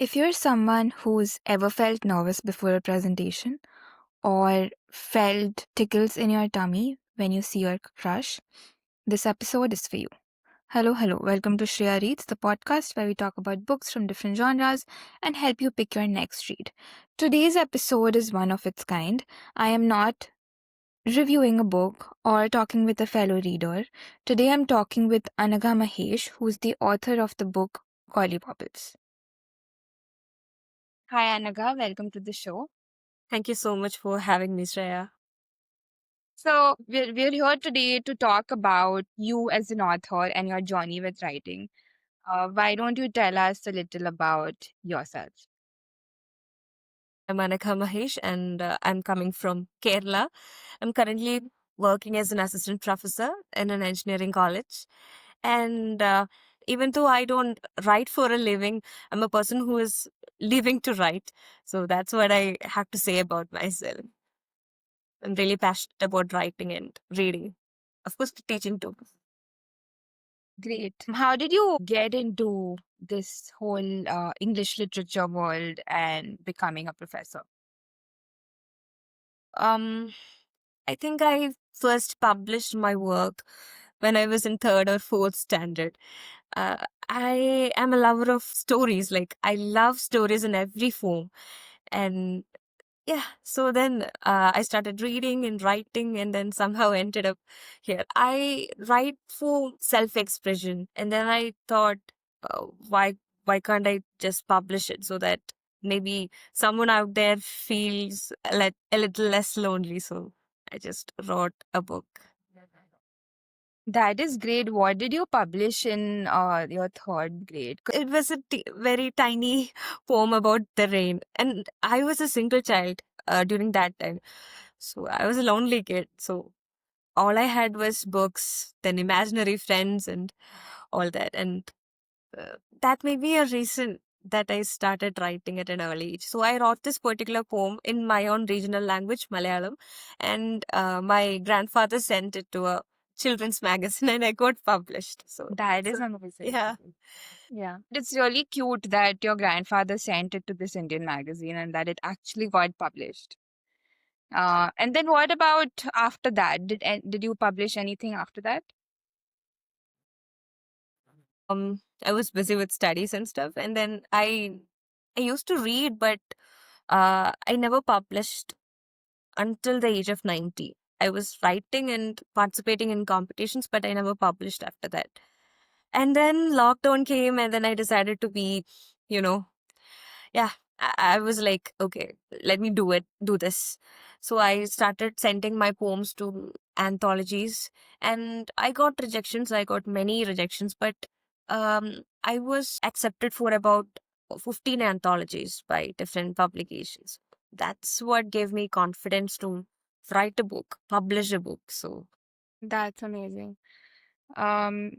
If you're someone who's ever felt nervous before a presentation or felt tickles in your tummy when you see your crush, this episode is for you. Hello. Welcome to Shreya Reads, the podcast where we talk about books from different genres and help you pick your next read. Today's episode is one of its kind. I am not reviewing a book or talking with a fellow reader. Today I'm talking with Anagha Mahesh, who's the author of the book Collywobbles. Hi, Anagha. Welcome to the show. Thank you so much for having me, Shreya. So, we're here today to talk about you as an author and your journey with writing. Why don't you tell us a little about yourself? I'm Anagha Mahesh and I'm coming from Kerala. I'm currently working as an assistant professor in an engineering college. And even though I don't write for a living, I'm a person who is living to write. So that's what I have to say about myself. I'm really passionate about writing and reading. Of course, teaching too. Great. How did you get into this whole English literature world and becoming a professor? Um, I think I first published my work when I was in third or fourth standard. I am a lover of stories. Like, I love stories in every form. And yeah, so then I started reading and writing and then somehow ended up here. I write for self expression. And then I thought, why can't I just publish it so that maybe someone out there feels a little less lonely? So I just wrote a book. That is great. What did you publish in your third grade? It was a very tiny poem about the rain, and I was a single child during that time, so I was a lonely kid. So all I had was books, then imaginary friends, and all that, and that may be a reason that I started writing at an early age. So I wrote this particular poem in my own regional language, Malayalam, and my grandfather sent it to a children's magazine, and I got published. So That is amazing. yeah. Yeah. It's really cute that your grandfather sent it to this Indian magazine and that it actually got published. And then what about after that? Did you publish anything after that? I was busy with studies and stuff, and then I used to read, but I never published until the age of 90. I was writing and participating in competitions, but I never published after that. And then lockdown came, and then I decided to be, you know, yeah, I was like, okay, let me do this. So I started sending my poems to anthologies, and I got rejections. I got many rejections, but I was accepted for about 15 anthologies by different publications. That's what gave me confidence to write a book, publish a book. So That's amazing. Um,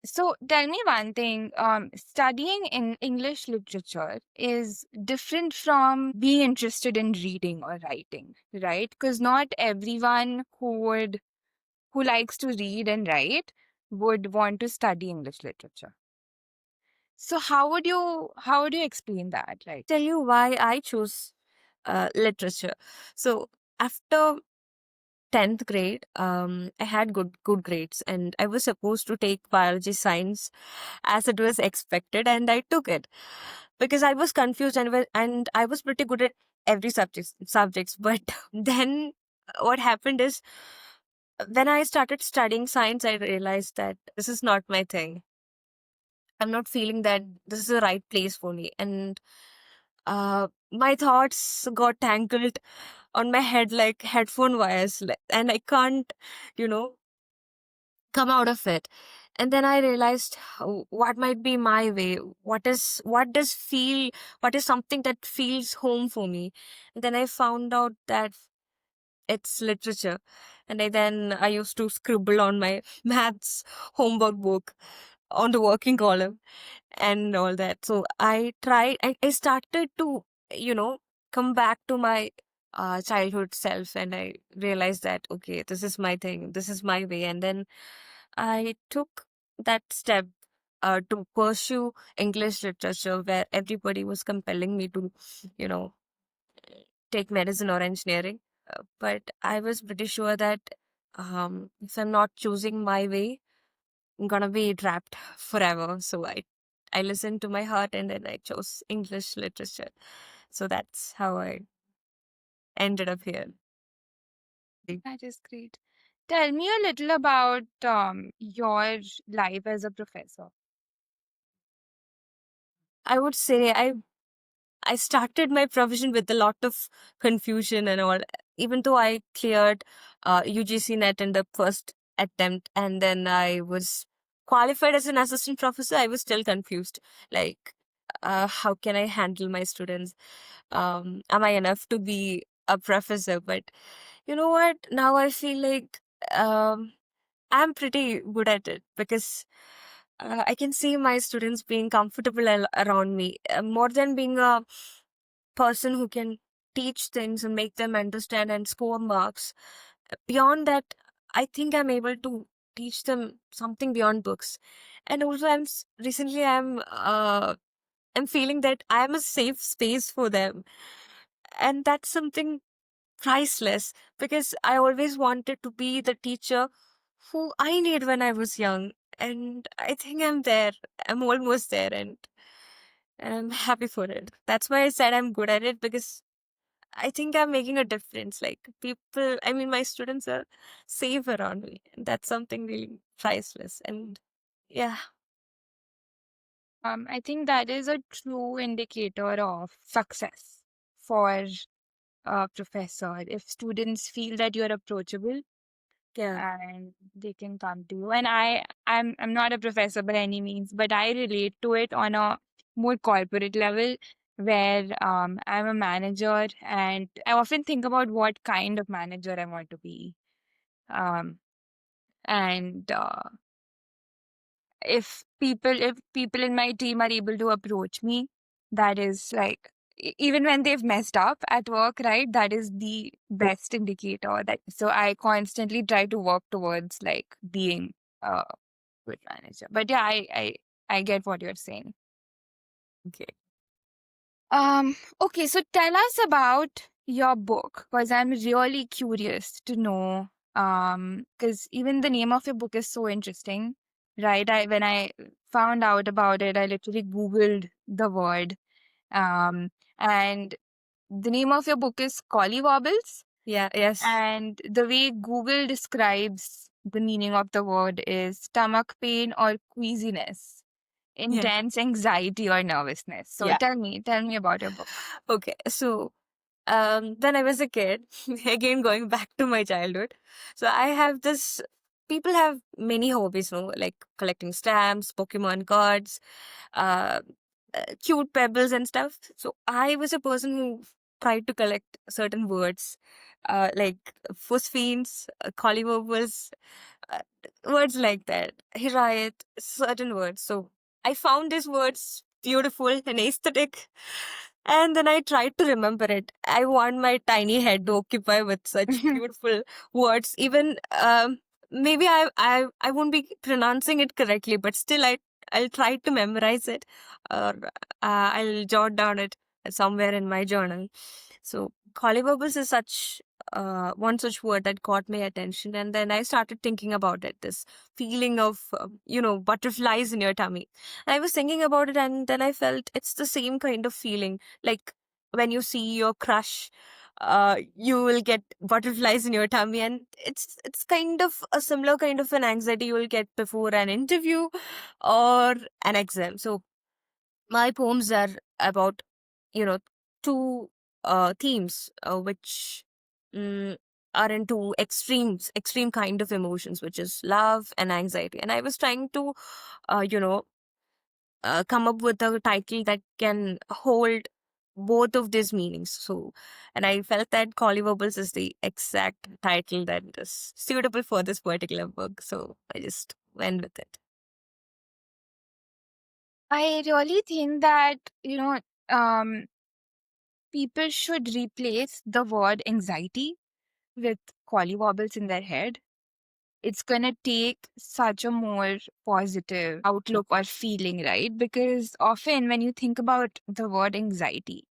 so tell me one thing. Studying in English literature is different from being interested in reading or writing, right? Because not everyone who likes to read and write would want to study English literature. So how would you explain that? Like, tell you why I chose literature. So after 10th grade, I had good grades, and I was supposed to take biology science as it was expected, and I took it because I was confused, and I was pretty good at every subjects. But then what happened is, when I started studying science, I realized that this is not my thing. I'm not feeling that this is the right place for me, and my thoughts got tangled on my head like headphone wires, and I can't, you know, come out of it. And then I realized, what might be my way, what is something that feels home for me. And then I found out that it's literature. And I used to scribble on my maths homework book on the working column and all that. So I started to, you know, come back to my childhood self, and I realized that, okay, this is my thing, this is my way. And then I took that step to pursue English literature, where everybody was compelling me to, you know, take medicine or engineering. But I was pretty sure that if I'm not choosing my way, I'm gonna be trapped forever. So I listened to my heart and then I chose English literature. So that's how I ended up here. That is great. Tell me a little about your life as a professor. I would say I started my profession with a lot of confusion and all. Even though I cleared UGC net in the first attempt, and then I was qualified as an assistant professor, I was still confused. Like, how can I handle my students? Am I enough to be a professor? But you know what? Now I feel like um, I'm pretty good at it because I can see my students being comfortable around me, more than being a person who can teach things and make them understand and score marks. Beyond that, I think I'm able to teach them something beyond books. And also, recently I'm feeling that I am a safe space for them, and that's something priceless because I always wanted to be the teacher who I need when I was young. And I think I'm there. I'm almost there, and I'm happy for it. That's why I said I'm good at it because I think I'm making a difference. Like people, I mean, my students are safe around me. And that's something really priceless. And yeah, I think that is a true indicator of success for a professor. If students feel that you're approachable yeah, and they can come to you. And I'm not a professor by any means, but I relate to it on a more corporate level where I'm a manager and I often think about what kind of manager I want to be. Um, and if people in my team are able to approach me, that is like even when they've messed up at work, right? That is the best indicator. That so I constantly try to work towards like being a good manager. But yeah, I get what you're saying. okay. Okay, so tell us about your book because I'm really curious to know. Because even the name of your book is so interesting, right? When I found out about it, I literally Googled the word. And the name of your book is Collywobbles, Yeah, yes, and the way Google describes the meaning of the word is stomach pain or queasiness, yeah, intense anxiety or nervousness. So yeah. tell me about your book. Okay, so when I was a kid, again going back to my childhood. So I have this. People have many hobbies, no, like collecting stamps, Pokemon cards, uh, cute pebbles and stuff. So I was a person who tried to collect certain words, like phosphines, collywobbles, uh, words like that. Hirayat, certain words. So I found these words beautiful and aesthetic, and then I tried to remember it. I want my tiny head to occupy with such beautiful words. Even maybe I won't be pronouncing it correctly, but still I'll try to memorize it, or I'll jot down it somewhere in my journal. So Collywobbles is such one such word that caught my attention, and then I started thinking about it. This feeling of butterflies in your tummy. And I was thinking about it, and then I felt it's the same kind of feeling. Like when you see your crush, you will get butterflies in your tummy, and it's kind of a similar kind of an anxiety you will get before an interview or an exam. So my poems are about you know two themes which mm, are into extreme kind of emotions, which is love and anxiety. And I was trying to uh, you know come up with a title that can hold both of these meanings. So, and I felt that Collywobbles is the exact title that is suitable for this particular book. So I just went with it. I really think that, um, people should replace the word anxiety with collywobbles in their head. it's gonna take such a more positive outlook or feeling, right? Because often when you think about the word anxiety,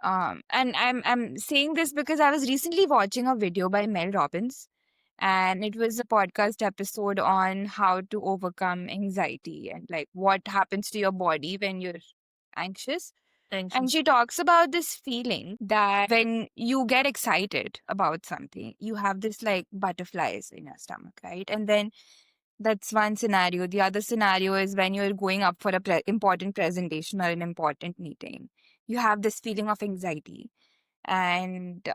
and I'm saying this because I was recently watching a video by Mel Robbins, and it was a podcast episode on how to overcome anxiety and like what happens to your body when you're anxious. And Anxious. she talks about this feeling that when you get excited about something, you have this like butterflies in your stomach, right? And then that's one scenario. The other scenario is when you're going up for a important presentation or an important meeting. You have this feeling of anxiety. And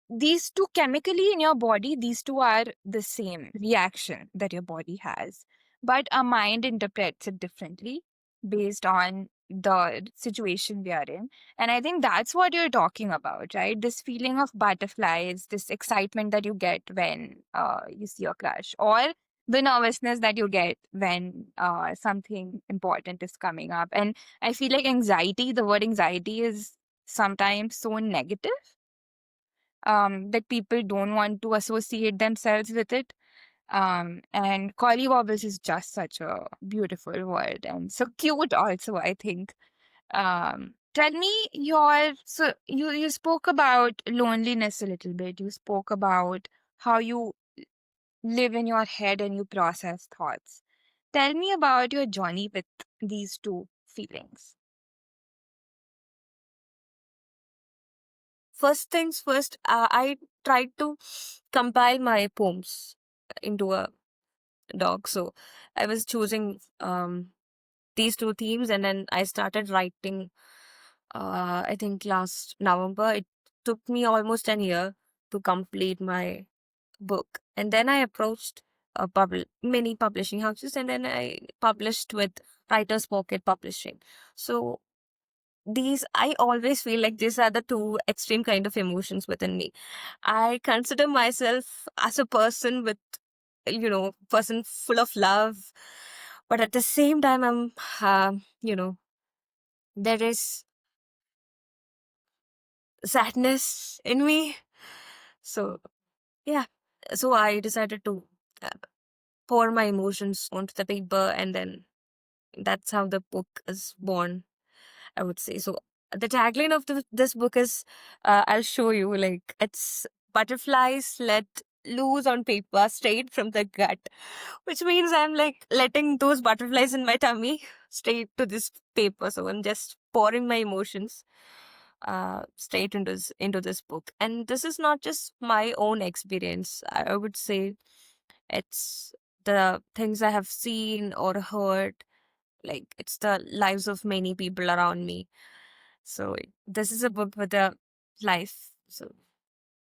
these two chemically in your body, these two are the same reaction that your body has. But our mind interprets it differently based on the situation we are in. And I think that's what you're talking about, right? This feeling of butterflies, this excitement that you get when you see your crush, or the nervousness that you get when something important is coming up. And I feel like anxiety, the word anxiety is sometimes so negative that people don't want to associate themselves with it. And Collywobbles is just such a beautiful word and so cute also, I think. Tell me so you spoke about loneliness a little bit. You spoke about how you live in your head and you process thoughts. Tell me about your journey with these two feelings. First things first, I tried to compile my poems into a doc. So I was choosing these two themes, and then I started writing. I think last November. It took me almost an year to complete my book, and then I approached many publishing houses, and then I published with Writers Pocket Publishing. So these, I always feel like these are the two extreme kind of emotions within me. I consider myself as a person with, person full of love, but at the same time I'm there is sadness in me. So yeah, so I decided to uh, pour my emotions onto the paper, and then that's how the book is born, I would say. So the tagline of this book is, I'll show you, like, it's butterflies let loose on paper straight from the gut, which means I'm like letting those butterflies in my tummy straight to this paper. So I'm just pouring my emotions straight into this book. And this is not just my own experience. I would say it's the things I have seen or heard, like it's the lives of many people around me. So this is a book with a life. So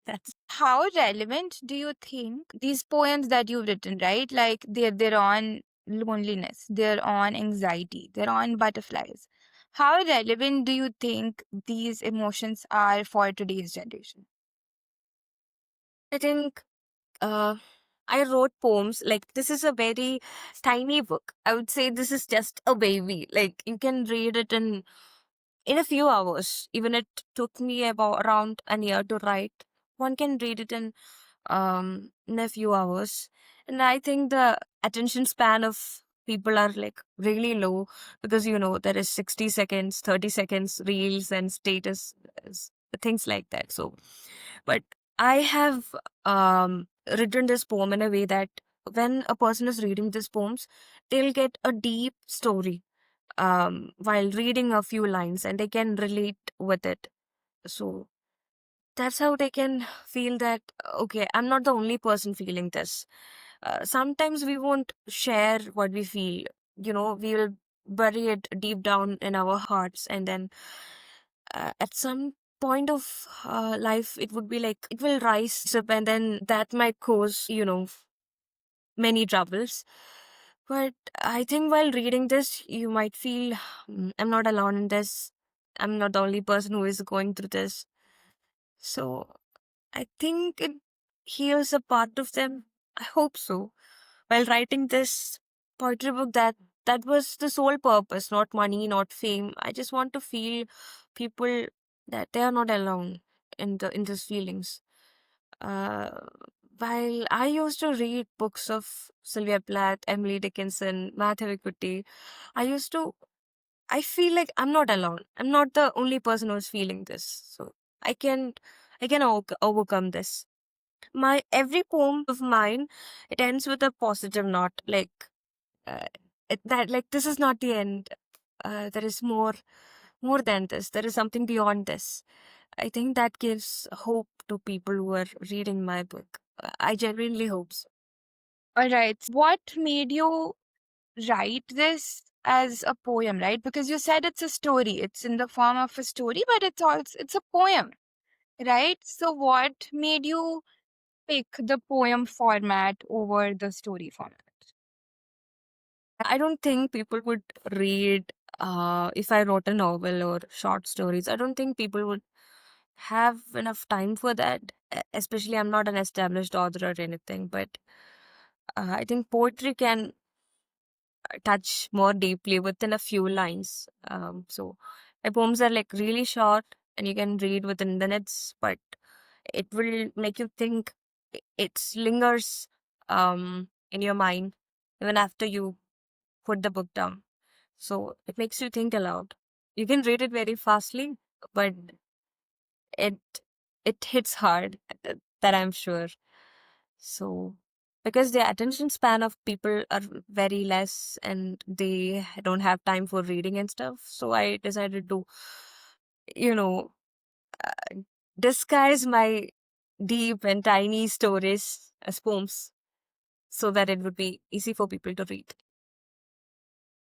that's How relevant do you think these poems that you've written, right? Like they're on loneliness, they're on anxiety, they're on butterflies. How relevant do you think these emotions are for today's generation? I think uh I wrote poems. Like, this is a very tiny book. I would say this is just a baby. Like, you can read it in a few hours. Even it took me about around a year to write. One can read it in a few hours. And I think the attention span of people are like really low, because there is 60 seconds, 30 seconds reels and status, things like that. So but I have written this poem in a way that when a person is reading these poems, they'll get a deep story while reading a few lines, and they can relate with it. So that's how they can feel that, okay, I'm not the only person feeling this. Sometimes we won't share what we feel. We will bury it deep down in our hearts, and then at some point of life, it would be like it will rise up, and then that might cause many troubles. But I think while reading this, you might feel, I'm not alone in this. I'm not the only person who is going through this. So I think it heals a part of them. I hope so. While writing this poetry book, that was the sole purpose, not money, not fame. I just want to feel people that they are not alone in these feelings. Uh, while I used to read books of Sylvia Plath, Emily Dickinson, Madhavi Kutti, I used to, I feel like I'm not alone. I'm not the only person who's feeling this. So I can, I can overcome this. My every poem of mine, it ends with a positive note, like uh, that, like this is not the end. There is more than this. There is something beyond this. I think that gives hope to people who are reading my book. I genuinely hope so. All right. What made you write this as a poem, right? Because you said it's a story. It's in the form of a story, but it's a poem, right? So what made you pick the poem format over the story format? I don't think people would read if I wrote a novel or short stories. I don't think people would have enough time for that. Especially, I'm not an established author or anything, but I think poetry can touch more deeply within a few lines. So my poems are like really short and you can read within minutes, but it will make you think. It lingers in your mind even after you put the book down. So it makes you think aloud. You can read it very fastly, but it it hits hard. That I'm sure. So because the attention span of people are very less and they don't have time for reading and stuff, so I decided to, you know, uh, disguise my deep and tiny stories as poems so that it would be easy for people to read.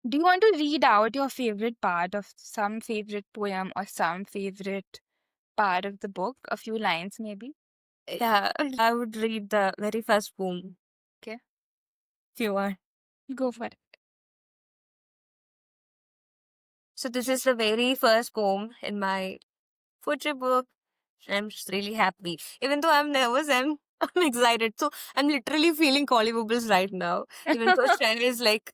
Do you want to read out your favorite part of some favorite poem or some favorite part of the book? A few lines, maybe? Yeah, I would read the very first poem Okay, if you want. go for it. So this is the very first poem in my poetry book. I'm just really happy. Even though I'm nervous, I'm excited. So I'm literally feeling Collywobbles right now. Even though Shen is like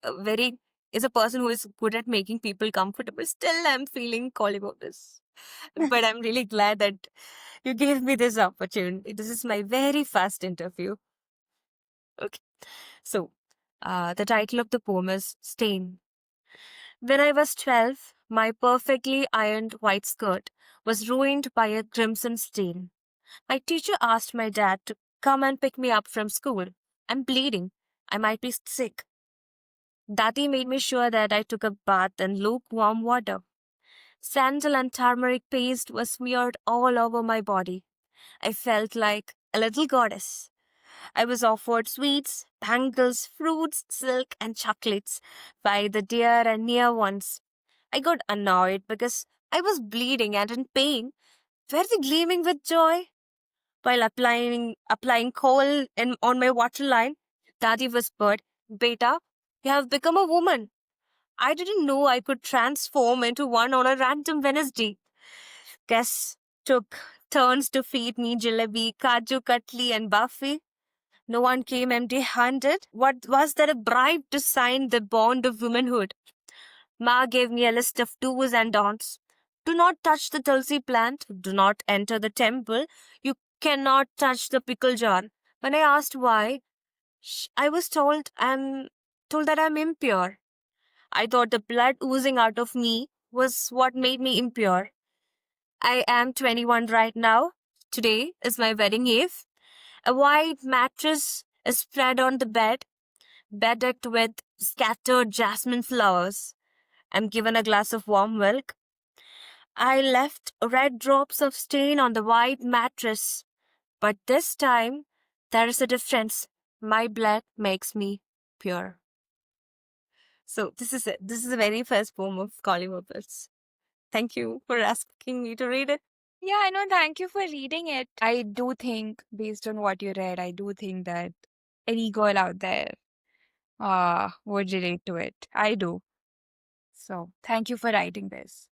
is a person who is good at making people comfortable. Still, I'm feeling Collywobbles. But I'm really glad that you gave me this opportunity. This is my very first interview. Okay. So, the title of the poem is Stain. When I was 12, my perfectly ironed white skirt was ruined by a crimson stain. My teacher asked my dad to come and pick me up from school. I'm bleeding. I might be sick. Daddy made me sure that I took a bath in lukewarm water. Sandal and turmeric paste was smeared all over my body. I felt like a little goddess. I was offered sweets, bangles, fruits, silk, and chocolates by the dear and near ones. I got annoyed because I was bleeding and in pain. Were they gleaming with joy? While applying coal on my waterline, Daddy whispered, Beta, you have become a woman. I didn't know I could transform into one on a random Wednesday. Guests took turns to feed me jalebi, kaju katli, and buffet. No one came empty handed. What was there a bribe to sign the bond of womanhood? Ma gave me a list of do's and don'ts. Do not touch the tulsi plant. Do not enter the temple. You cannot touch the pickle jar. When I asked why, I was told that I'm impure. I thought the blood oozing out of me was what made me impure. I am 21 right now. Today is my wedding eve. A white mattress is spread on the bed, bedecked with scattered jasmine flowers. I'm given a glass of warm milk. I left red drops of stain on the white mattress, but this time there is a difference. My blood makes me pure. So this is it. This is the very first poem of Collywobbles. Thank you for asking me to read it. Yeah, I know. Thank you for reading it. I do think, based on what you read, I do think that any girl out there would relate to it. I do. So thank you for writing this.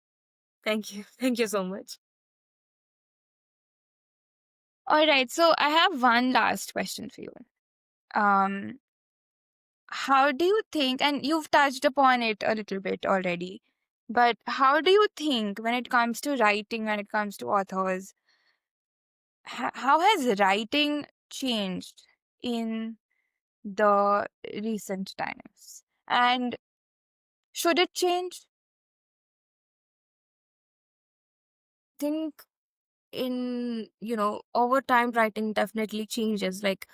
Thank you. Thank you so much. All right. So I have one last question for you. Um, how do you think, and you've touched upon it a little bit already, but how do you think when it comes to writing, when it comes to authors, how has writing changed in the recent times? And should it change? Think in, over time writing definitely changes. Like,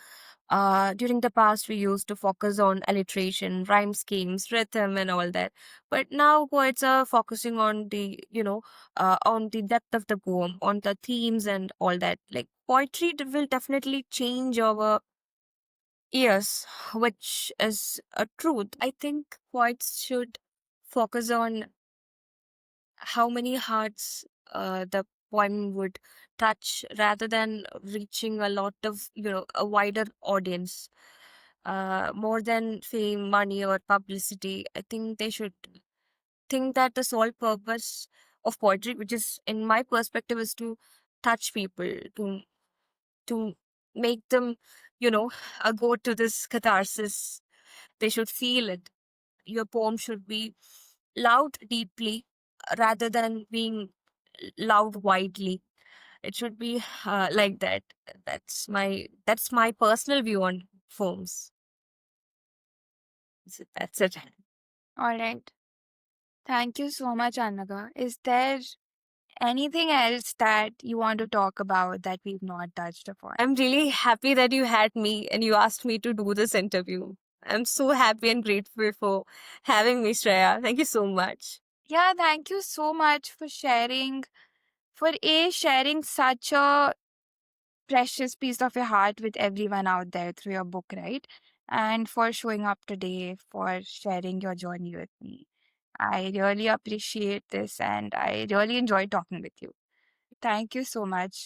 during the past we used to focus on alliteration, rhyme schemes, rhythm and all that, but now poets are focusing on the, on the depth of the poem, on the themes and all that. Like, poetry will definitely change over years, which is a truth. I think poets should focus on how many hearts the poem would touch, rather than reaching a lot of, a wider audience. More than fame, money, or publicity, I think they should think that the sole purpose of poetry, which is, in my perspective, is to touch people, to make them, you know, go to this catharsis. They should feel it. Your poem should be loud deeply, rather than being loud widely. It should be like that. That's my personal view on poems. That's it. All right. Thank you so much, Anagha. Is there anything else that you want to talk about that we've not touched upon? I'm really happy that you had me and you asked me to do this interview. I'm so happy and grateful for having me, Shreya. Thank you so much. Yeah, thank you so much for sharing, sharing such a precious piece of your heart with everyone out there through your book, right? And for showing up today, for sharing your journey with me. I really appreciate this and I really enjoyed talking with you. Thank you so much.